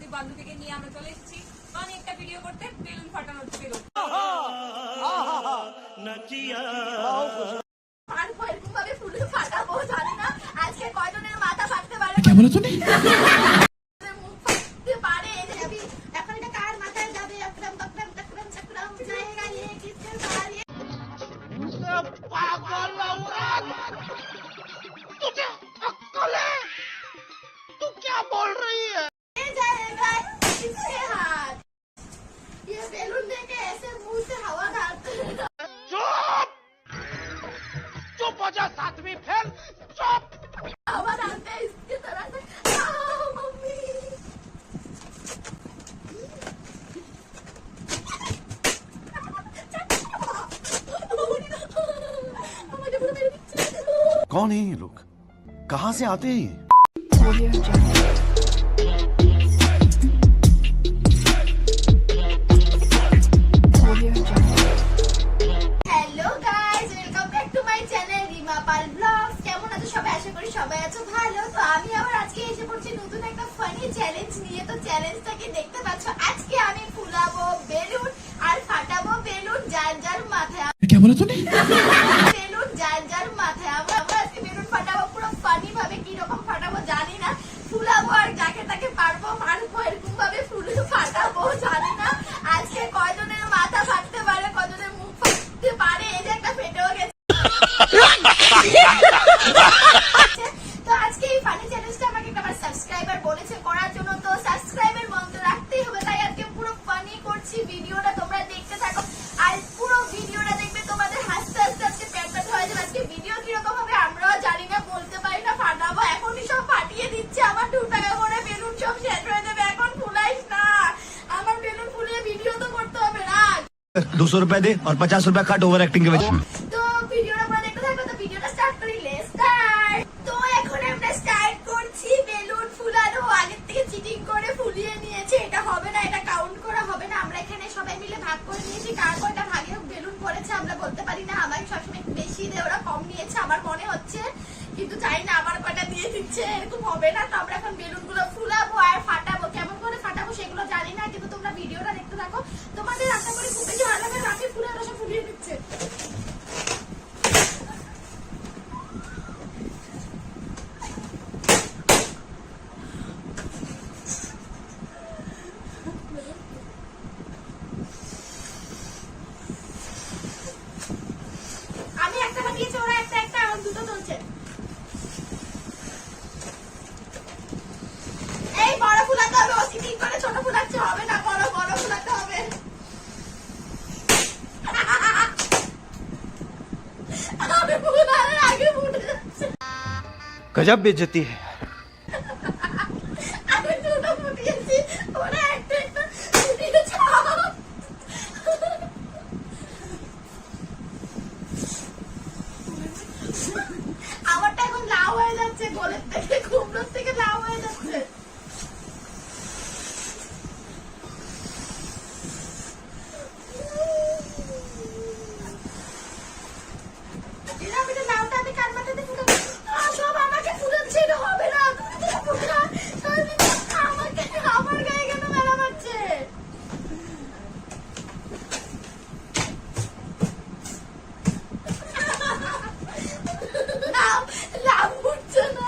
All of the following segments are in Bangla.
দুই বান্ধবীকে নিয়ে আমরা চলে এসেছি মানে একটা ভিডিও করতে বেলুন ফাটানোর ছিল। আজকে কয়জনের মাথা ফাটতে পারে এখন এটা কার মাথায় যাবে জায়গা নিয়ে কিসের বাড়ি পাগল औरत तुझे अक्ल है तू क्या बोल रही है ये जाएगा किसके हाथ ये बैलून लेके ऐसे मुंह से हवा डालते हैं चुप चुप हो जा सातवीं फेल चुप हवा डालते हैं इसकी तरह से मम्मी कौन है ये लोग, कहाँ से आते हैं ये? Hello guys, welcome back to my channel Rima Pal blogs. কেমন আছো সবাই? আশা করি সবাই আছো ভালো। তো আমি আবার আজকে এসে পড়ছি নতুন একটা ফানি চ্যালেঞ্জ নিয়ে। তো চ্যালেঞ্জটাকে দেখতে পাচ্ছ, আজকে আমি ফুলাবো বেলুন আর ফাটাবো বেলুন যার যার মাথায়। क्या बोला तूने? বেলুন যার যার মাথায়। আমরা আজকে বেলুন ফাটাবো পুরো ফানি ভাবে। কি রকম ফাটাবো জানি না, ফুলাবো আর যাকে তাকে পারবো মারবো, এরকম ভাবে ফুলে ফাটাবো জানি না। আজকে কয়জনের মাথা ফাটতে পারে, কয়জনের মুখ ফাটতে পারে। এই যে একটা ফেটেও গেছে। তো আজকে এই ফানি চ্যালেঞ্জটা আমাকে একটা সাবস্ক্রাইবার বলেছে করার জন্য। তো সাবস্ক্রাইবার বন্ধ রাখতেই হবে, তাই আজকে পুরো ফানি করছি। ভিডিওটা তোমরা দেখতে থাকো আর পুরো ভিডিওটা দেখবে, তোমাদের হাসতে হাসতে আজকে পেট ব্যথা হয়ে যাবে। আজকে ভিডিও কিরকম হবে আমরাও জানি না, বলতে পারি না। ফাটাবো এখনই, সব ফাটিয়ে দিচ্ছে। আমার 2 টাকা করে বেলুন সব শেষ হয়ে যাবে। এখন ফুলাইস না, আমার বেলুন ফুলিয়ে ভিডিও তো করতে হবে। রাখ 200 रुपए दे और 50 रुपए काट ओवर एक्टिंग के वजह। তো ভিডিওটা পুরো দেখতে থাকো। তো ভিডিওটা স্টার্ট করি, লেটস স্টার্ট। তো এখন আমরা স্টার্ট করছি বেলুন ফুলানো। আগের থেকে চিটিং করে ফুলিয়ে নিয়েছে, এটা হবে না, এটা কাউন্ট করা হবে না। আমরা এখানে সবাই মিলে ভাগ করে নিয়েছি, কার কয়টা ভাগে বেলুন পড়েছে আমরা বলতে পারি না। আমার সবসময় একটু বেশি দেয়, ওরা কম নিয়েছে আমার মনে হচ্ছে, কিন্তু চাই না আমার কয়টা দিয়ে দিচ্ছে, এরকম হবে না। তো আমরা এখন বেলুন গুলো ফুলাবো আর ফাটাবো। কেমন করে ফাটাবো সেগুলো জানি না, কিন্তু তোমরা ভিডিওটা দেখতে থাকো। তোমাদের আশা করি খুব বেশি ভালো লাগবে। রাতে ফুলে ওরা সব ফুলিয়ে দিচ্ছে। আমি একটা বানিয়েছি, ওরা একটা একটা আর দুটো চলছে। এই বড় ফুলাতে হবে, ও চিটিং করে ছোট ফুলাচ্ছে, হবে না। বড় বড় ফুলাতে হবে। আমি ফুলানোর আগে ফুটে যাচ্ছে। गजब बेइज्जती है। আমি দুটো ফুটিয়েছি, ওরা একটা একটা ফুটিয়েছে। আমারটা এখন লাউ হয়ে যাচ্ছে, গোলের থেকে কুমড়োর থেকে লাউ হয়ে যাচ্ছে। এরকম একটা লাউটা আমি কার মাথাতে ফুটাবো? সব আমাকে ফুটাচ্ছে, এটা হবে না। তুমি তো ফুটা, আমাকে আমার গায়ে কেন মেলা মারছে? লাউ উঠছে না।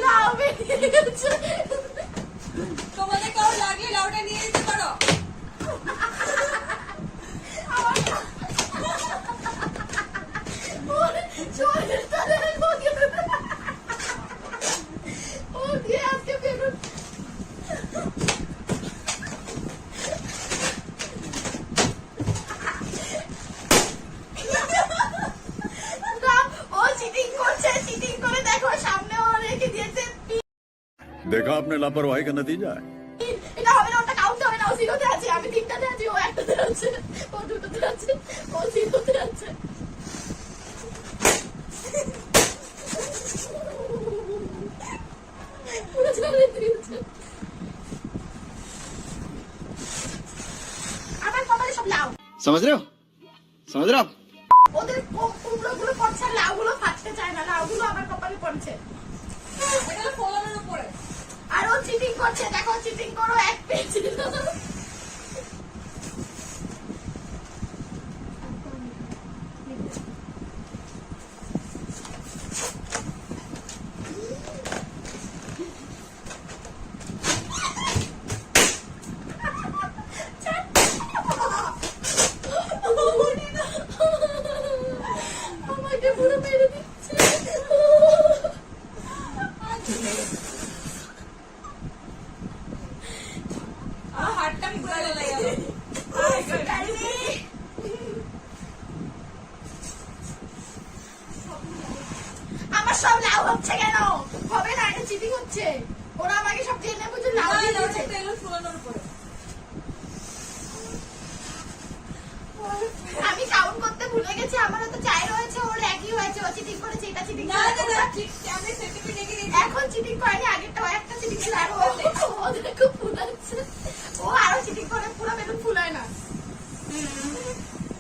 লাউ বেরিয়ে গেছে। তোমাদের কারো লাগলে লাউটা নিয়ে যেতে পারো। देखा आपने लापरवाही का नतीजा है। এটা হবে না, ওটা কাউন্ট হবে না। ও জিরোতে আছে, আমি তিনটাতে আছি, ও একটাতে আছে, ও দুটোতে আছে, ও জিরোতে আছে। পুরো ঝালে দিয়েছে। আমার কপালে সব লাউ। समझ रहे हो? समझ रहे हो आप? ওদের কুমড়োগুলো দেখতে চায় না, লাউগুলো আমার কপালে পড়ছে। এটা ফোলানোর উপরে। আর ও চিটিং করছে, দেখো চিটিং করো এক পেজ। আমাকে পুরো মেরে দিচ্ছে। আমার হাতটা পুরো জ্বলে গেল। আমার সব লাভ হচ্ছে কেন? হবে না, এটা চিটিং হচ্ছে। ওরা আমাকে সব জেনে বুঝে লাভ দিয়ে দিচ্ছে। বেলুন ফোলানোর উপরে। আমি কাউন্ট করতে ভুলে গেছি, আমারও তো চাই রয়েছে, ওর একই হয়েছে, ও চিটিং করেছে, এটা চিটিং না না না, ঠিক আমি সেটিকে দেখে দিয়েছি। এখন চিটিং করেনি, আগেরটাও একটা চিটিং ছিল, আর ও দেখো ফুলাচ্ছে। ও আরো চিটিং করে, পুরো বেলুন ফুলায় না।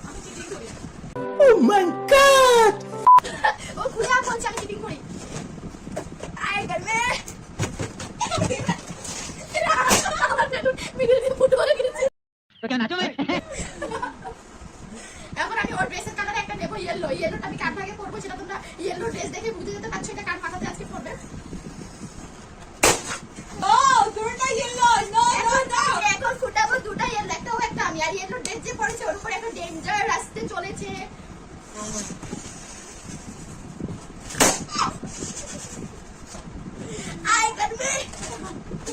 আমি চিটিং করি। ও খুলে আর বলছে আমি চিটিং করি। আয় গেলে মিডিল দিয়ে ফুটো হয়ে গেছে। এখন আমি ওর ড্রেসের কালারে একটা নেবো, ইয়েলো। ইয়েলোটা আমি কার ভাগে পরবো সেটা তোমরা ইয়েলো ড্রেস দেখে বুঝে যেতে পারছো এটা কার মাথাতে আজকে পরবে। ও দুটোটা ইয়েলো। No no no. এখন ফুটাবো দুটা ইয়েলো, একটা ও একটা আমি। আর ইয়েলো ড্রেস যে পরেছে ওর উপর একটা ডেঞ্জার আসতে চলেছে। आए कर में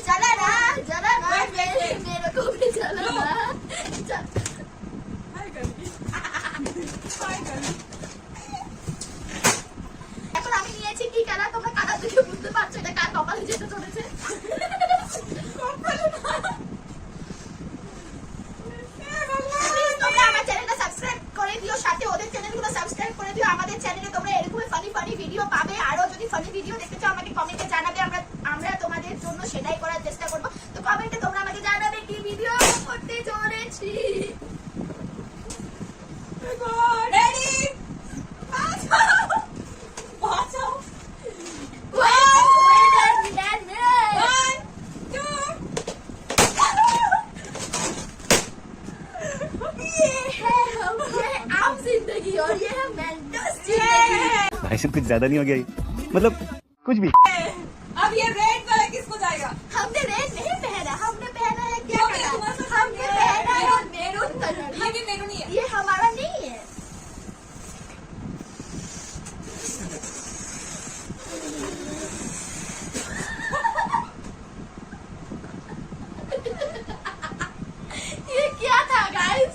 चला ना मेरे को भी चला ना হাই গার্ল। High girl. এখন আমি নিয়েছি কি কালার, তোমরা কালার দেখে বুঝতে পারছো এটা কার কপালে যেতে চলেছে। Please তোমরা আমার চ্যানেলটা সাবস্ক্রাইব করে দিও, সাথে ওদের চ্যানেলগুলো সাবস্ক্রাইব করে দিও। আমাদের চ্যানেলে তোমরা এরকম ফানি ফানি ভিডিও পাবে। আরো যদি ফানি ভিডিও দেখতে চাও আমাকে কমেন্টে জানাবে, আমরা তোমাদের জন্য সেটাই করার চেষ্টা করব। তো কমেন্টে তোমরা আমাকে জানাবে কি ভিডিও করতে চলেছি। রেডি? বাঁচাও। বাঁচাও। One, two. ये है आम जिंदगी और ये है मेंटस जिंदगी। भाई साहब कुछ ज्यादा नहीं हो गया ये? मतलब कुछ भी। अब ये रेड वाला किसको जाएगा? हमने रेड नहीं पहना, हमने पहना है क्या ओके, कलर? तुम्हारे साथ हमने ये पहना है मेरून। Maroon colour. ये भी मेरून ही है। ये हमारा नहीं है। ये क्या था गाइस?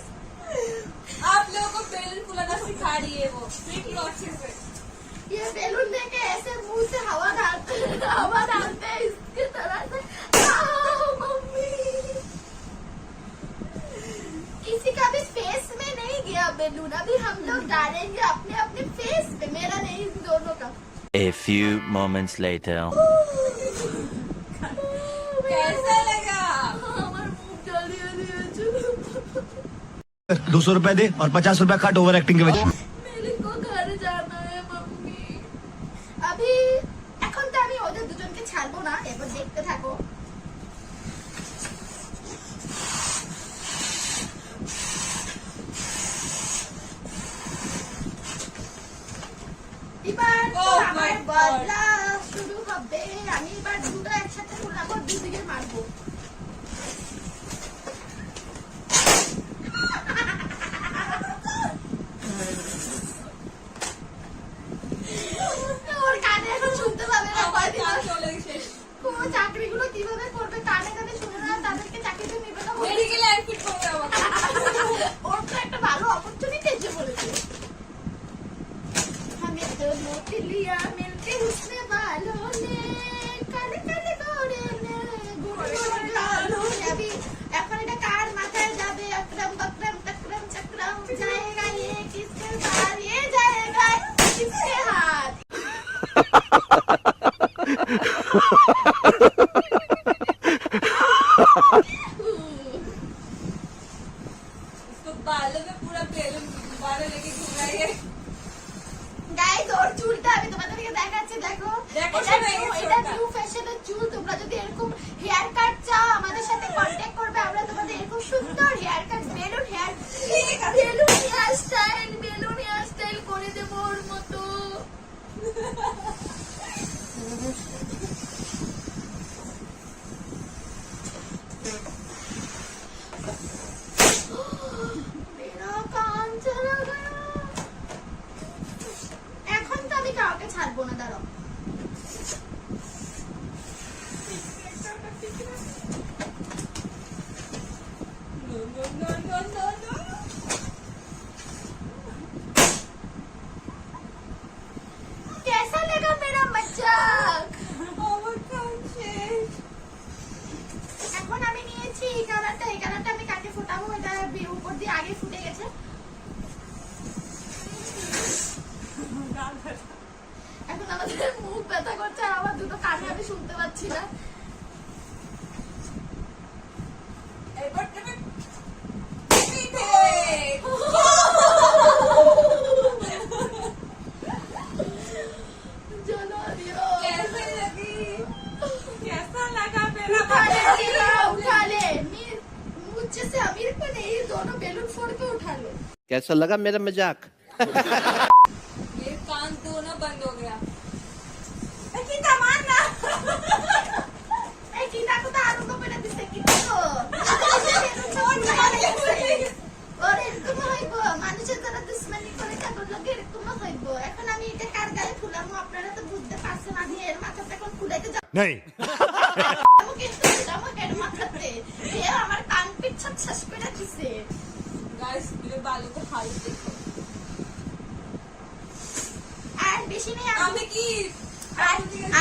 आप लोगों को बेलून फुलाना सिखा रही है वो। देख लो अच्छे से। ये बेलून लेके ऐसे मुंह से हवा डालते हैं इसकी तरह से। मम्मी किसी का भी फेस में नहीं गया बेलून, अभी हम लोग डालेंगे अपने अपने फेस पे, मेरा नहीं इन दोनों का। A few moments later. कैसा लगा? हमारे मुंह जल्दी जल्दी 200 रुपए दे और 50 रुपए काट ओवर एक्टिंग के वजह। मेरे को घर जाना है मम्मी। अभी এখন তো আমি ওদের দুজনকে ছাড়বো না, এবার দেখতে থাকো। এবার তো Oh আমার my God. বদলা শুরু হবে। আমি এবার দুটো একসাথে ফুলাবো, দুদিকে মারবো। ওর কানে এখন শুনতে পাবে না, আমার কয়দিন কাজ চলে শেষ। ও চাকরিগুলো কিভাবে করবে, কানে কানে শুনে না, তাদেরকে চাকরিতে নেবে না। মেডিকেল আউটফিট করবে আমাকে। ওর তো একটা ভালো অপরচুনিটি এসে বলেছে। हमें तो लूट लिया मिलके उसने वालों ने, काले काले गोरे ने, गोरे गोरे गालों ने। अभी এখন এটা কার মাথায় যাবে? अकरम बकरम तकरम चक्रम जाएगा ये किसके हाथ? ये जाएगा किसके हाथ? उसको बालों में पूरा बेलून बालों लेके घूम रही है। गाइस और চুলটা আমি তোমাদেরকে দেখাচ্ছি, দেখো দেখো এটা সবাই new- এই এটা চুলটা। নিউ ফ্যাশনের চুল। তোমরা যদি এরকম হেয়ার কাট চাও আমাদের সাথে কন্ট্যাক্ট করবে, আমরা তোমাদের এরকম সুন্দর hair cut balloon hair style করে দেবো ওর মতো। मेरा काम चला गया। এখন তো আমি কাউকে ছাড়বো না, দাঁড়াও। कैसा लगा मेरा मजाक? এখন আমি নিয়েছি এই কালারটা। এই কালারটা আমি কাকে ফোটাবো, এটা উপর দিয়ে আগে ফুটে গেছে। এখন আমাদের মুখ ব্যথা করছে আর আমার দুটো কানে আমি শুনতে পাচ্ছি না। এবার তুমি चलो दियो। कैसे लगी? कैसा लगा मेरा उठा ले मजाक? दियो, उठा ले। मुझसे से अमीर को नहीं, ये दोनों बैलून फोड़ के उठा ले। कैसा लगा मेरा मजाक? ये कान दोनों बंद हो गया। गीता मारना। এই গীতাকে তো আনন্দ করে দিছে কিন্তু। ওর এরকম হইব, মানুষের দ্বারা দুশ্মনী করে তারপর লোকে এরকম হইব। এখন আমি এটা কার গায়ে ফুলাবো আপনারা তো বুঝতে পারছেন। আমি এর মাথাটা এখন ফুলাইতে যাবো नहीं কিন্তু ফুলাবো কেন মাথাতে? এ আমার কান পিঠ সব শেষ করে দিছে। गाइस मेरे बालों को हालत देखो। আর বেশি নেই, আমি কি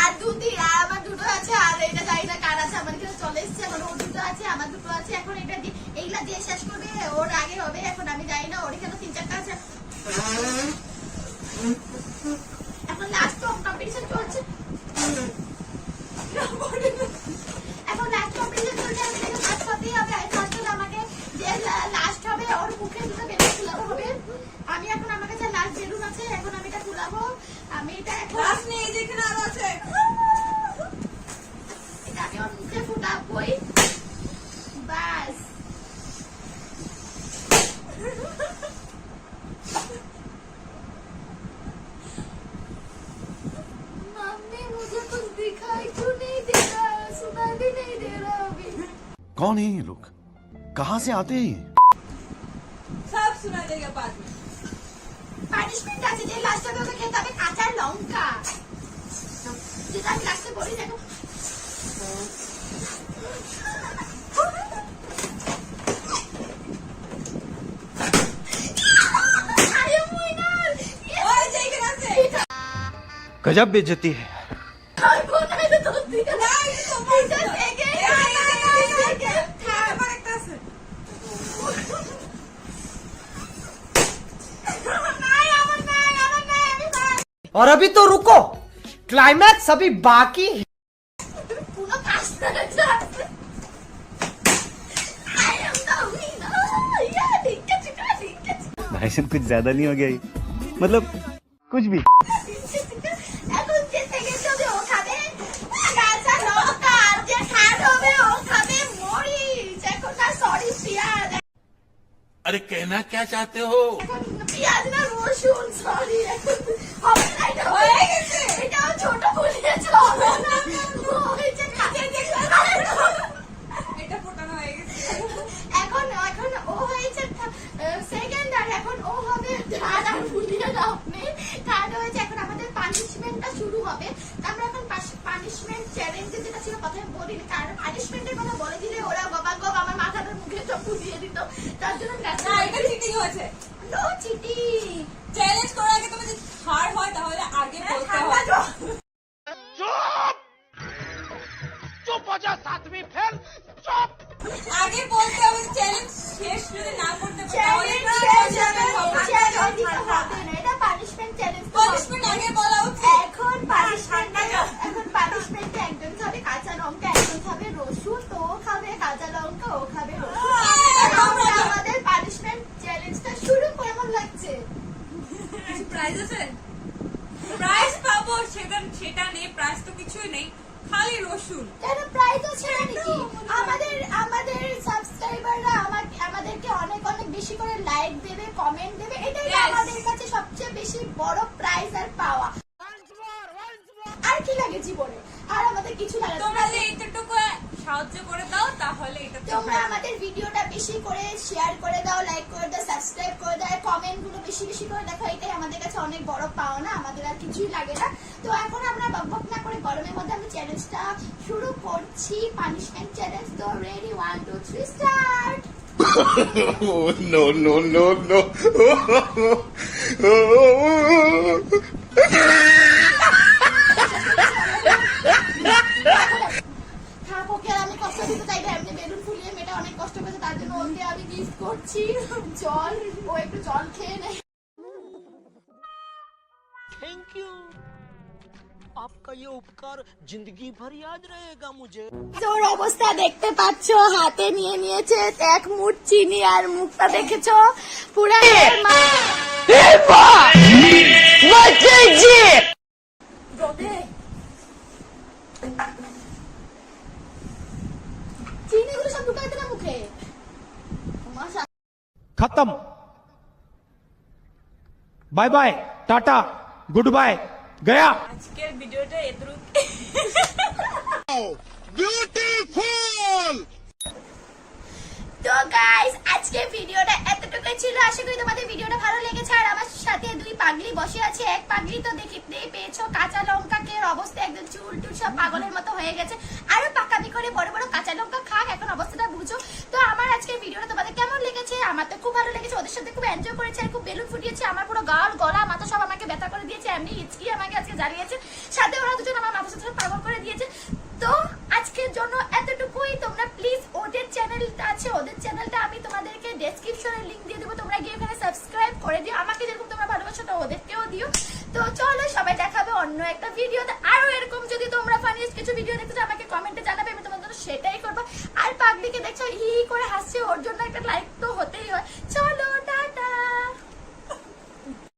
আর দুটি আমার দুটো আছে, আর এটা জানি না কার আছে। আমার এখানে চলে এসছে, আমার ওর দুটো আছে, আমার দুটো আছে। এখন এটা দিয়ে এইগুলা দিয়ে শেষ করবে, ওর আগে হবে। এখন আমি জানি না, ওর এখানে 3-4টা আছে। এখন লাস্ট কম্পিটিশন চলছে। এখন লাস্ট কম্পিটিশন চলছে, আমি দেখে ফার্স্ট হতেই হবে। আর ফার্স্ট হলে আমাকে যে লাস্ট হবে ওর মুখে দুটো বেলুন ফুলাতে হবে। আমি এখন আমার কাছে লাস্ট বেলুন আছে, এখন আমি এটা ফুলাবো। আমি এটা এখন লাশ নেই যেখানে আরো আছে। এটা আমি ওর মুখে ফুটাবোই। বাস मम्मी मुझे कुछ दिखाई क्यों नहीं दे रहा, सुनाई भी नहीं दे रहा अभी। कौन है ये लोग? कहाँ से आते हैं ये? सब सुना देगा बाद में। পানিশমেন্ট আছে যে লাস্টে ওকে খেতে হবে কাঁচা লঙ্কা, যেটা আমি লাস্টে বলি। দেখো আরে মইনাল, ওই যে এখানে আছে। गजब बेइज्जती है খাইবো না, এটা তো দিকে না, এটা তো আমার এটা ছিল। থেকে হ্যাঁ, আমার একটা আছে। নাই আমার নাই, আমার নাই, আমি পাই। और अभी तो रुको, क्लाइमैक्स अभी बाकी है। পুরো কাজটা যাচ্ছে। I am the winner. Yeah, ঠিক আছে, ঠিক আছে। भाई साहब कुछ ज्यादा नहीं हो गया ये? मतलब कुछ भी এখন যে থেকে যাবে ও খাবে কাঁচা লঙ্কা, আর যে খাট হবে ও খাবে মরিচ। এখন না সরি পেঁয়াজ, अरे कहना क्या चाहते हो? এখন পেঁয়াজ না রসুন, সরি এখন হবে না। এটা হয়ে গেছে, এটাও ছোট বলিয়েছে, হবে না। হয়েছে কাজে দেখলে এটা ফোটানো হয়ে গেছে। এখন এখন ও হয়েছে সেকেন্ড, আর এখন ও হবে থার্ড। আর ভুলিয়ে না আপনি থার্ড হয়েছে। এখন আমাদের পানিশমেন্টটা শুরু হবে। তো আমরা এখন পানিশমেন্ট চ্যালেঞ্জ যেটা ছিল প্রথমে বলিনি, কারণ পানিশমেন্টের কথা বলে দিলে ওরা বাবা গো আমার মাথাটার মুখে সব ফুটিয়ে দিত। তার জন্য না এটা চিটিং হয়েছে। No cheating. চ্যালেঞ্জ করার আগে তুমি যদি হার হয় তাহলে আগে বলতে হয়। আগে বলতে হবে চ্যালেঞ্জ শেষ যদি না করতে পারো তাহলে এটা পানিশমেন্ট চ্যালেঞ্জ। পানিশমেন্ট আগে বলা উচিত। এখন পানিশমেন্টে একজন খাবে কাঁচা লঙ্কা, একজন খাবে রসুন। তো প্রাইস পাবো সেটা নেই, প্রাইস তো কিছুই নেই, খালি রসুন। কেন প্রাইস আছে নাকি? আমাদের সাবস্ক্রাইবাররা আমাদেরকে অনেক অনেক বেশি করে লাইক দেবে, কমেন্ট দেবে, এটাই Yes. আমাদের কাছে সবচেয়ে বেশি বড় প্রাইজ আর পাওয়া। আর কি লাগে জীবনে? আর আমাদের কিছু লাগে না। তোমরা যে এতটুকু সাহায্য করে দাও তাহলে এটা তো তোমরা আমাদের ভিডিওটা বেশি করে শেয়ার করে দাও, লাইক করে দাও, সাবস্ক্রাইব করে দাও, কমেন্ট গুলো বেশি বেশি করে দেখো, এটাই আমাদের কাছে অনেক বড় পাওনা, আমাদের আর কিছুই লাগে না। তো এখন আমরা বকবক না করে গরমের মধ্যে আমি চ্যালেঞ্জটা শুরু করছি, পানিশমেন্ট চ্যালেঞ্জ। তো ready, 1 2 3 start. no, no, no, no. ওকে আমি কষ্ট দিতে চাই না, এমনি বেলুন ফুলিয়ে মেয়েটা অনেক কষ্ট করেছে, তার জন্য ওকে আমি গিফট করছি জল। ও একটু জল খেয়ে নেয়। थैंक यू आपका ये उपकार जिंदगी भर याद रहेगा मुझे। তোর অবস্থা দেখতে পাচ্ছো, হাতে নিয়ে নিয়েছে এক মুঠ চিনি, আর মুখটা দেখেছো পুরা চিনিগুলো সব ঢুকাই দিলাম মুখে। खत्म। Bye bye, tata, goodbye, गया। আজকের ভিডিওটা এতটুকু। তো গাইস আজকে ভিডিওটা এতটুকুই ছিল, আশা করি তোমাদের ভিডিওটা ভালো লেগেছে। আর আমার সাথে দুই পাগলি বসে আছে, এক পাগলি তো দেখতেই পেয়েছো কাঁচা লঙ্কাকে অবস্থা একদম চুল টুল সব পাগলের মতো হয়ে গেছে, আরো পাকামি করে বড় বড় কাঁচা লঙ্কা খাক, এখন অবস্থাটা বুঝো। তো আমার আজকের ভিডিওটা তোমাদের কেমন লেগেছে? আমার তো খুব ভালো লেগেছে, ওদের সাথে খুব এনজয় করেছে, আর খুব বেলুন ফুটিয়েছে, আমার পুরো গাল গলা মাথা সব আমাকে ব্যথা করে দিয়েছে, এমনি হিচকি আমাকে আজকে জ্বালিয়েছে, সাথে ওরা দুজন আমার মাথার সাথে পাগল করে দিয়েছে। তো আজকের জন্য এতটুকুই। তোমরা প্লিজ ওদের চ্যানেলটা আছে, ওদের চ্যানেলটা আমি তোমাদেরকে ডেসক্রিপশনে লিংক দিয়ে দেবো, তোমরা গিয়ে ওখানে সাবস্ক্রাইব করে দিও, আমাকে যেরকম তোমরা ভালোবাসো তো ওদেরকেও দিও। তো চলো সবাই দেখাবে অন্য একটা ভিডিওতে, আরো এরকম যদি তোমরা ফানিয়েস্ট কিছু ভিডিও দেখতে চাও আমাকে কমেন্টে জানাবে, আমি তোমাদের জন্য সেটাই করবো। আর পাবলিকে দেখছো হি হি করে হাসছে, ওর জন্য একটা লাইক তো হতেই হয়। চলো